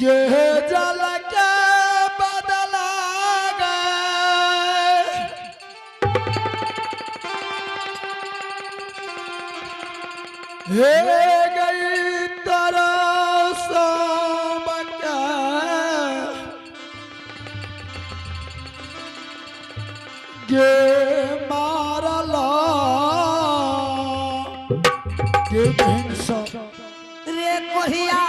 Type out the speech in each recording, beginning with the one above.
ये जल के बदला गए हे गई तरस ये मारला ये रे कोहिया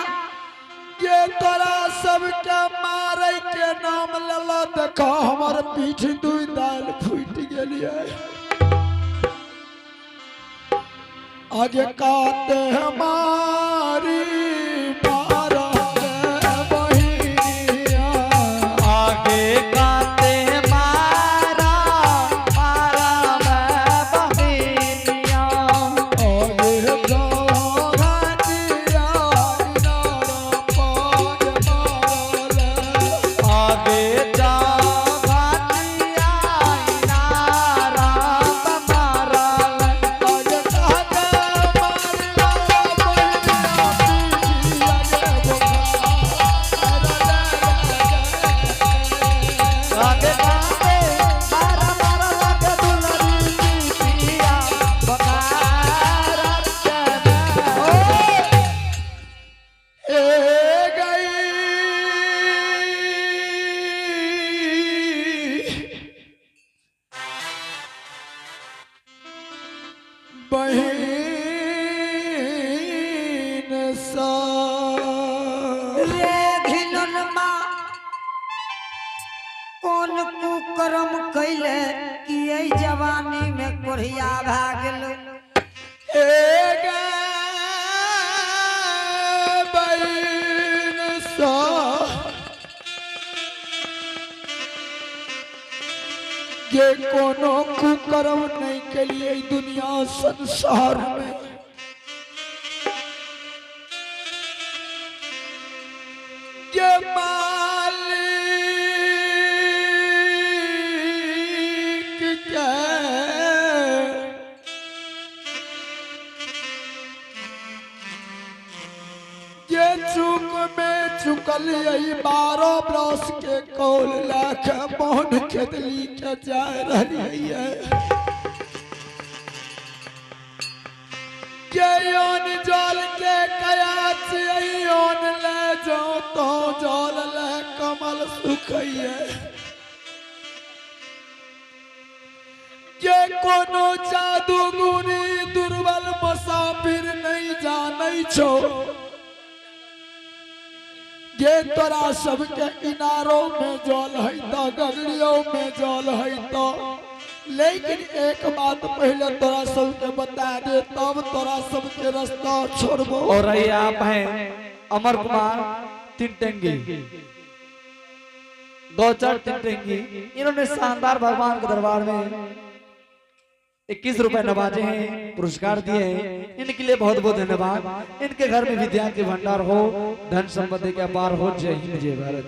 ये तोरा सबके मारे के नाम लेला देखा हमार पीठ दुई दाल फूट गेलिए आगे काते हमारी मारा बहिनिया आगे काते मारा मारा बहिनिया आगे जागतिया इनारा पाग मारले आगे जा घाटिया नारा मारा आगे काते मारला बहिनिया पीठी आगे आगे काते मारा मारा लगे दुलरी पिया बकार चना ए गई बहिन सा रे धिलन माँ कौन कुकर्म कैले कि यही जवानी में कोढ़िया भागल ए गई बहिन सा ये कोनो कुकर्म नहीं के लिए दुनिया संसार में ये मालिक के ये चुक में चुकल यही 12 बरस के कौल लाख मोहन खेतली के जा रही है ये योन जल के कयाच योन ले जाओ तो जल ले कमल सुखइए ये कोनो जादू गुनी दुर्बल मुसाफिर नहीं जानै छो ये तोरा सबके किनारों में जल है तो गगड़ियों में जल है तो लेकिन एक बात पहले तोरा सबके बता दे तब तोरा सबके रास्ता छोड़बो। और ये आप हैं अमर कुमार तिनटेंगी गौचर तिनटेंगी। इन्होंने शानदार भगवान के दरबार में 21 रुपए नवाजे हैं, पुरस्कार दिए हैं। इनके लिए बहुत बहुत धन्यवाद। इनके घर में विद्या के भंडार हो, धन संपत्ति के अपार हो। जय हिंद जय भारत।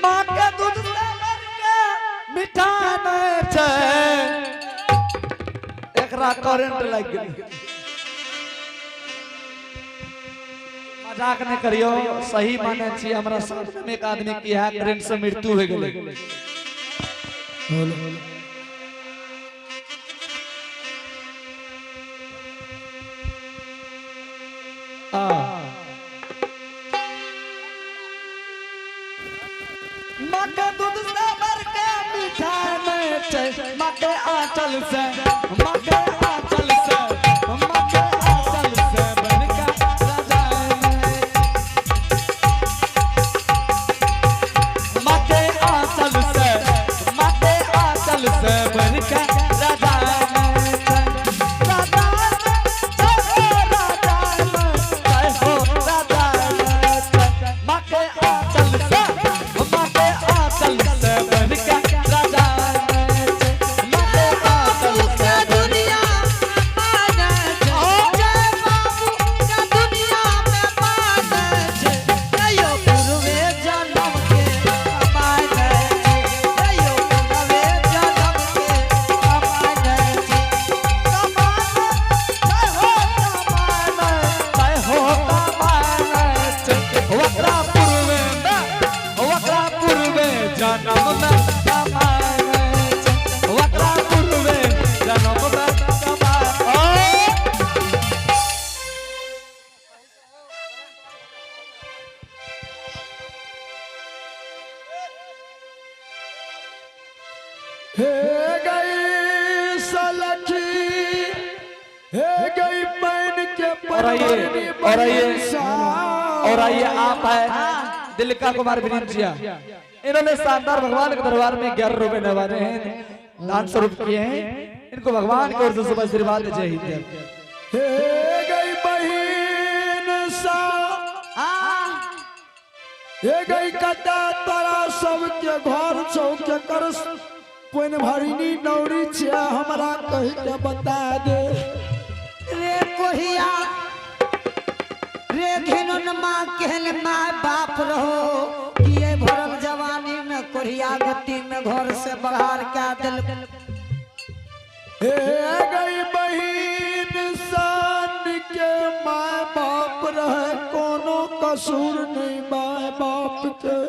माँ के दूध से भर के मीठा नहीं छे एकरा करंट लग गई। मजाक नहीं करियो, सही माने छी। हमरा सामने में एक आदमी की है करंट से मृत्यु हो गई। माँ के दूध से भर के मीठा नहीं छे माँ के आंचल से माँ के आंचल से माँ के आंचल से बन के राजा माँ के आंचल से बन के राजा के और आइए आप है दिलका कुमार विरिंचिया। इन्होंने शानदार भगवान के दरबार में 11 रुपए नवाजे हैं, दान स्वरूप किए हैं। इनको भगवान की ओर से शुभ आशीर्वाद जय हिंद। हे गई बहिन सा हे गई कटा तोरा सबके घर चौके कर कोइन भरिनी नौरी छिया हमरा कह के बता दे रे कोहिया रे घिनुन माँ केहन माँ बाप रहो किए भरल जवानी में कोहिया गति में घर से बाहर क्या दिल। हे गई बहिन सान के माँ बाप रहे कोनो कसूर नहीं माँ बाप के।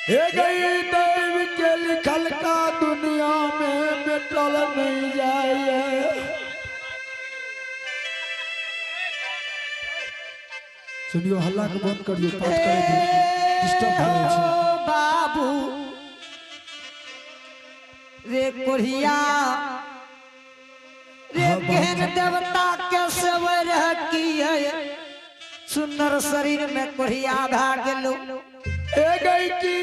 हे गई देव के लिखल का दुनिया में मिटल नहीं जाए। सुनियो हल्ला के बंद करियो पाठ करे डिस्टर्ब हो रहे छै। बाबू रे कोढ़िया रे केहन देवता के सेवे रह किए सुंदर शरीर में कोढ़िया भाग गेलो। ए गई की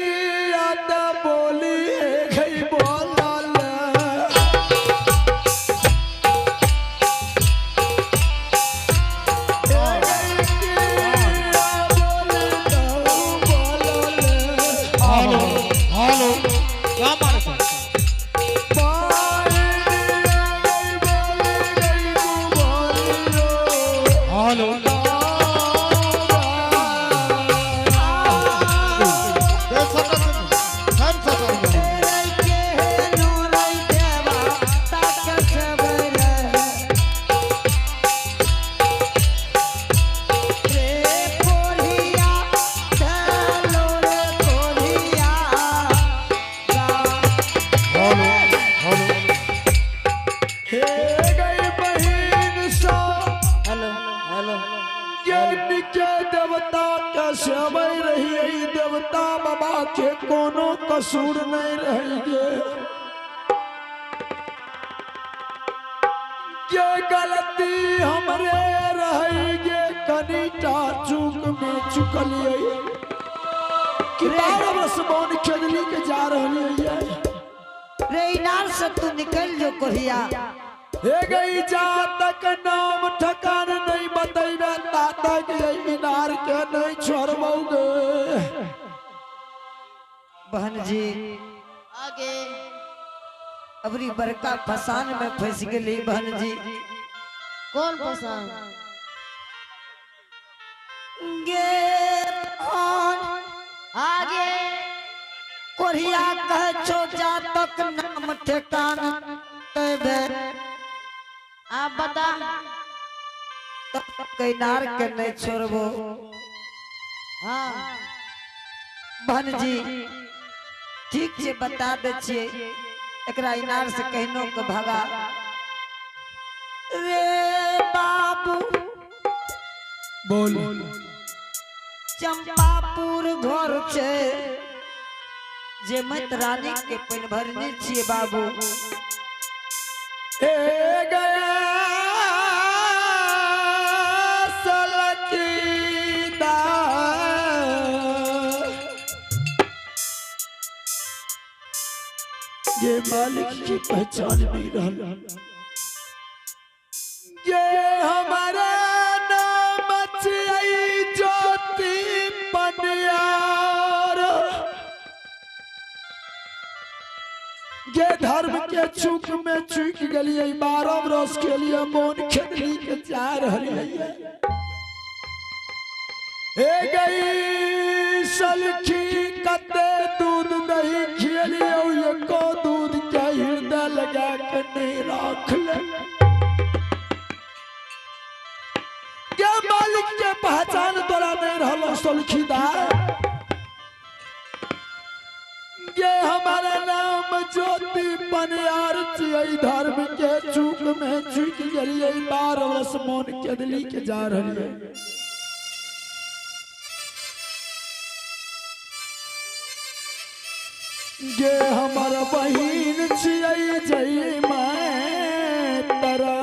याद बोली ए गई बोलल ए गई की याद बोली बोलल। हेलो हेलो क्या मारे सर हेलो कसूर नहीं रहेंगे ये गलती हमरे रहेंगे कनीटा चूक में चुकलिए कि बरस बन खेदली के जा रही है। रे इनार से तू निकल जो कोढ़िया हे गई जा तक नाम ठकान नहीं बतैबे ता तक इनार के नहीं छोड़बोगे। बहन जी आगे अबरी बड़का फसान में फंस गई बहन जी। कौन फसान? गे आगे कोढ़िया कह छो जा तक नाम ठेकान तबे आप बता कैनार के नहीं छोड़बो। हाँ बहन जी ठीक से बता दे छिए एकरा इनार से कहनो के भगा। रे बाबू बोल चंपापुर घर छे जे मत रानी के पन भरने छिए बाबू। ए गया सलकीदा ये मालिक की पहचान नहीं रहा। ये हमारा नाम छियै ज्योति पनियार। ये धर्म के चूक में चूक गलिए 12 बरस के लिए मोन खेतली के जा रही है। हे गई सलखी कते दूध दही खिलियो एको दूध के हृदय लगा के नहीं राख ले। के मालिक के पहचान तोरा नहीं रहलो सलखीदार। ये हमारा नाम ज्योति पनियार छियै धर्म के चूक में चूक गलिए 12 वर्ष मोन केदली के जा रही है। ये हमारा बहिन छियै जय मैं तरा।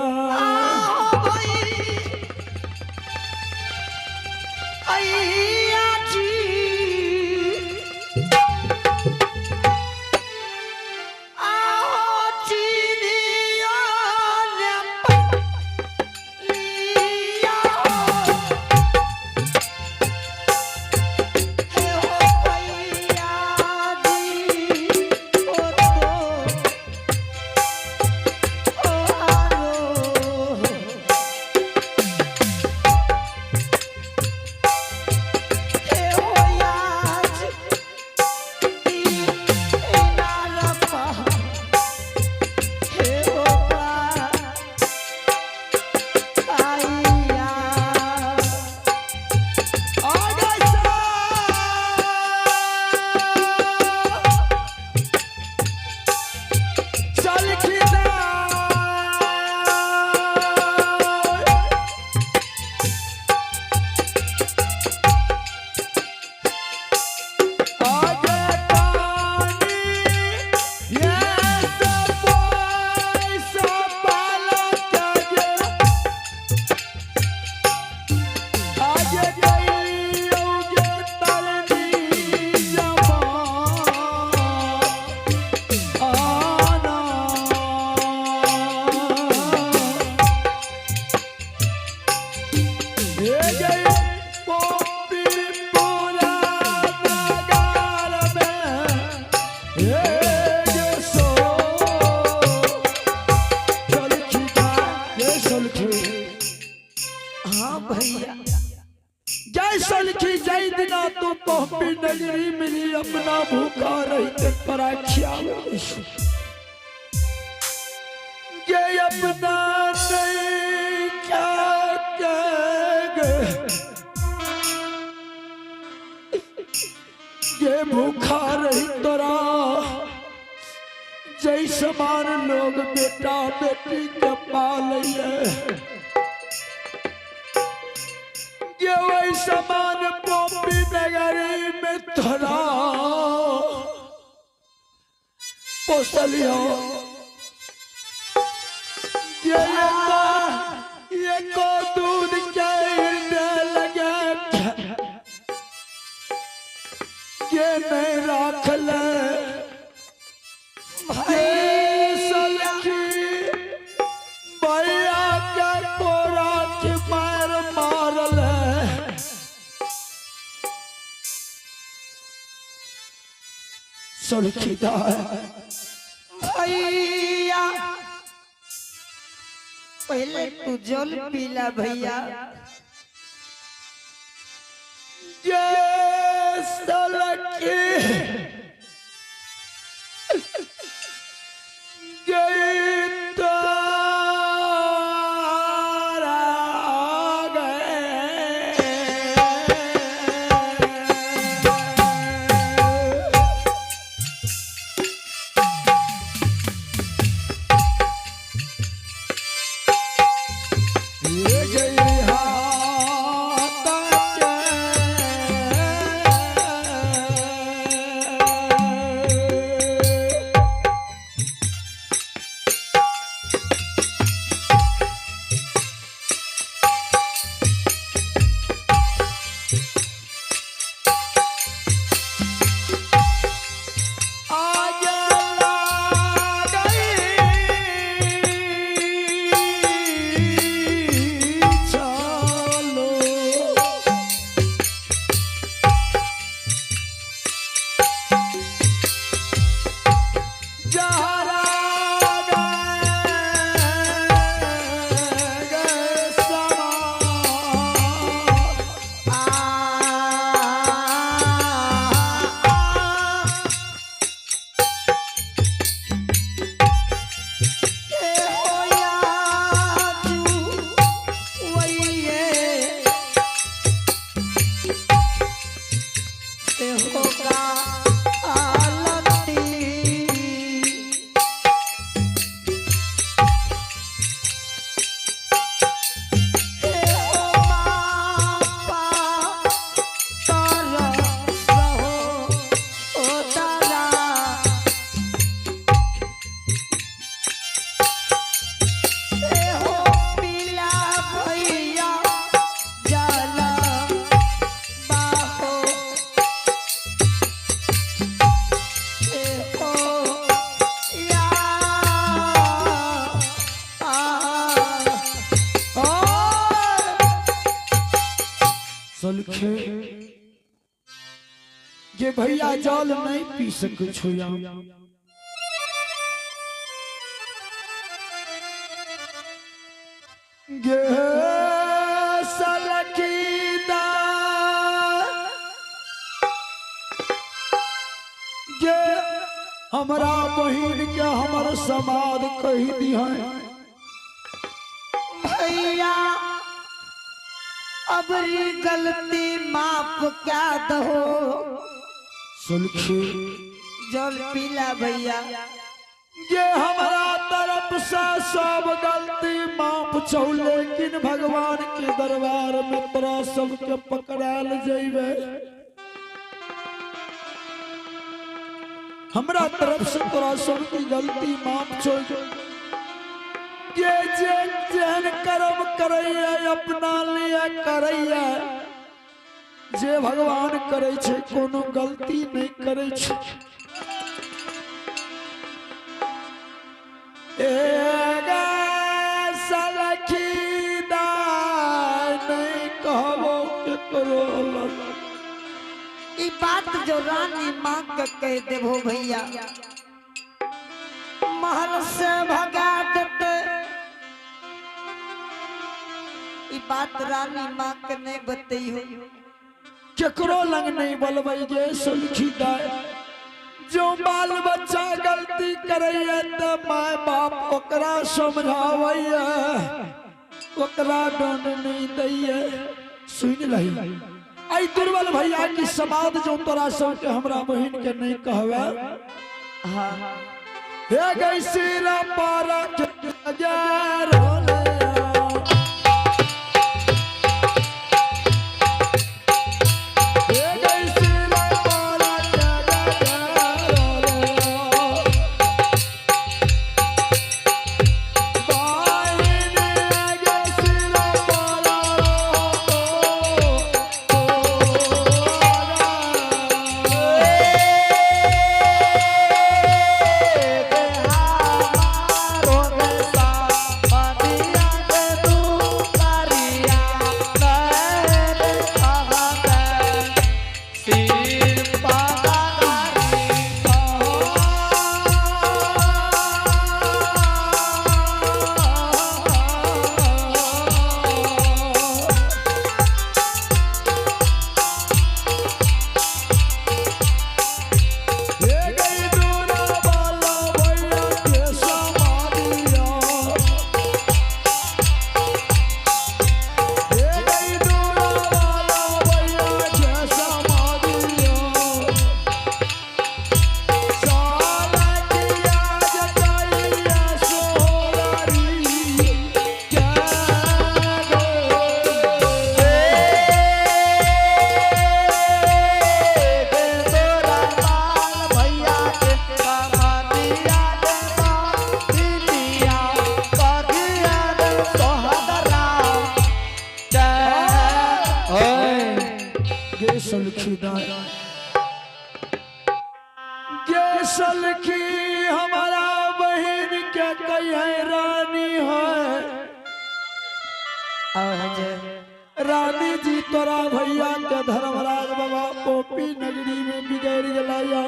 सलखी हाँ भैया जय सलखी जय दिना तू पहुंची नगरी मिली अपना भूखा रहते पराखिया ये अपना नहीं क्या कहेंगे ये भूखा रही तोरा जय समान लोग बेटा बेटी के पालिए ये वही समान पॉपी नगरी में थोड़ा पोसलियो ये को दूध के हृदय लगे ये नहीं राख ले भैया के कोरा की मार मार ले सलखी भैया पहले तू जल पीला भैया ये सलखी गई तारा गए ये गई हाथ सलखे ये भैया जल नहीं पी सके छुया गे सलखी दा गे हमरा बहिन के हमर समाद कही दिया भैया अबरी गलती माफ क्या दहो सलखी जल पीला भैया ये हमारा तरफ से सब गलती माफ छौ लेकिन भगवान के दरबार में तोरा सबके पकड़ाल जइबे हमरा तरफ से तोरा सबकी गलती माफ छौ ये जेन कर्म करैया अपना लिए करैया जे भगवान करे छे कोनो गलती नहीं करे छे एगा सलखी दा नहीं कहबो केकरो ई बात जो रानी माँ के कह देबो भैया महल से भगा देते ई बात रानी माँ के नहीं बतई हो। केकरो लंग नहीं बोलबै गे सुलखी दाय। जो बाल बच्चा गलती करैया त माय बाप ओकरा समझावैया, ओकरा दंड नहीं दैया। सुन लही आई दुर्बल भैया की समाज जो तोरा सब के हमरा बहन के नहीं कहवे। हाँ हे गई सिरा पारा हजार होले सलखी हमारा बहन के कहे रानी है। रानी जी तोरा भैया के धर्मराज बाबा ओपी नगरी में बिगड़ गया।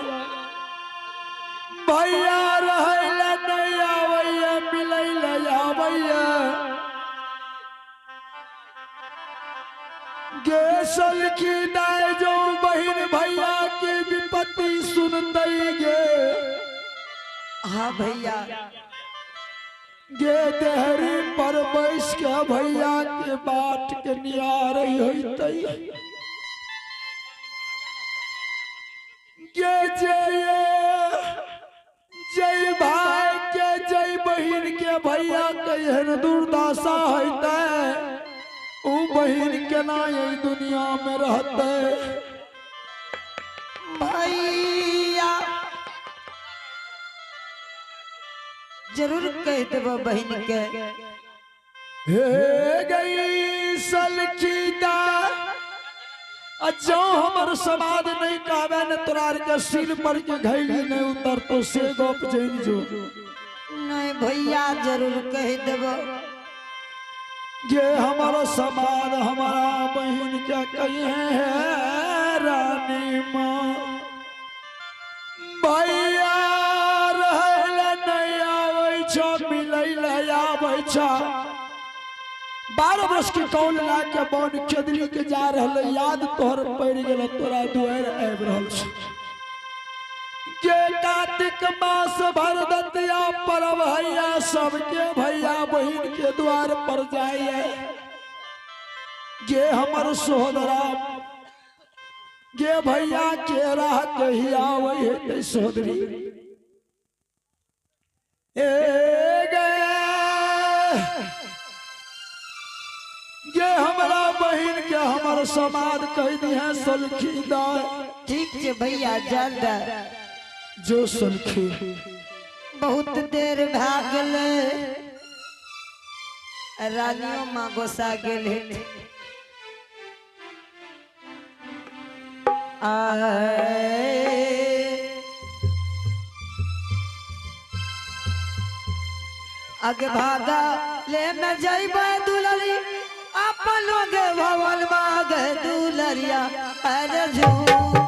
भैया रहला नहीं आवैया मिलैला आवैया। गे सलखी दाय जो बहन भैया की विपत्ति सुनते गे। हाँ भैया गे देहरी पर बैस के भैया के बाट के निहार होते। गे जय भाई के जय बहन के भैया कहन दुर्दशा होते। ऊ बहन के ना यही दुनिया में रहते। भैया जरूर कह देव बहन के। हे गई सलखी दा जो हमर समाज नहीं कावे न तोरार के सिर पर के घैली नहीं उतर तो से गोप जैन जो। नहीं भैया जरूर कह देव। ये हमारा समाज हमारा बहन क्या कही है रानी माँ। भैया रहला नहीं आवे छो मिलैला आवे छो। 12 वर्ष के कौन ला के बन खेदली के जा रहले याद तोहर पड़ गेल तोरा दुआर आबि रहल छ। के कार्तिक मास भर दतिया परब भैया सबके भैया बहन के द्वार पर जाइए। गे हमर सोहदरा गे भैया के राह कही आवे है सोहदरी। ए गे हमरा बहन के हमर समाज कह दी है सलखी दाय। ठीक है भैया ज्यादा जो सलखी बहुत देर भागल रानियों माँ गोसा गेल। आगे भागा ले मैं जाइबे दुलरी अपन लोगे भवन मांगे दुलरिया अरे झूम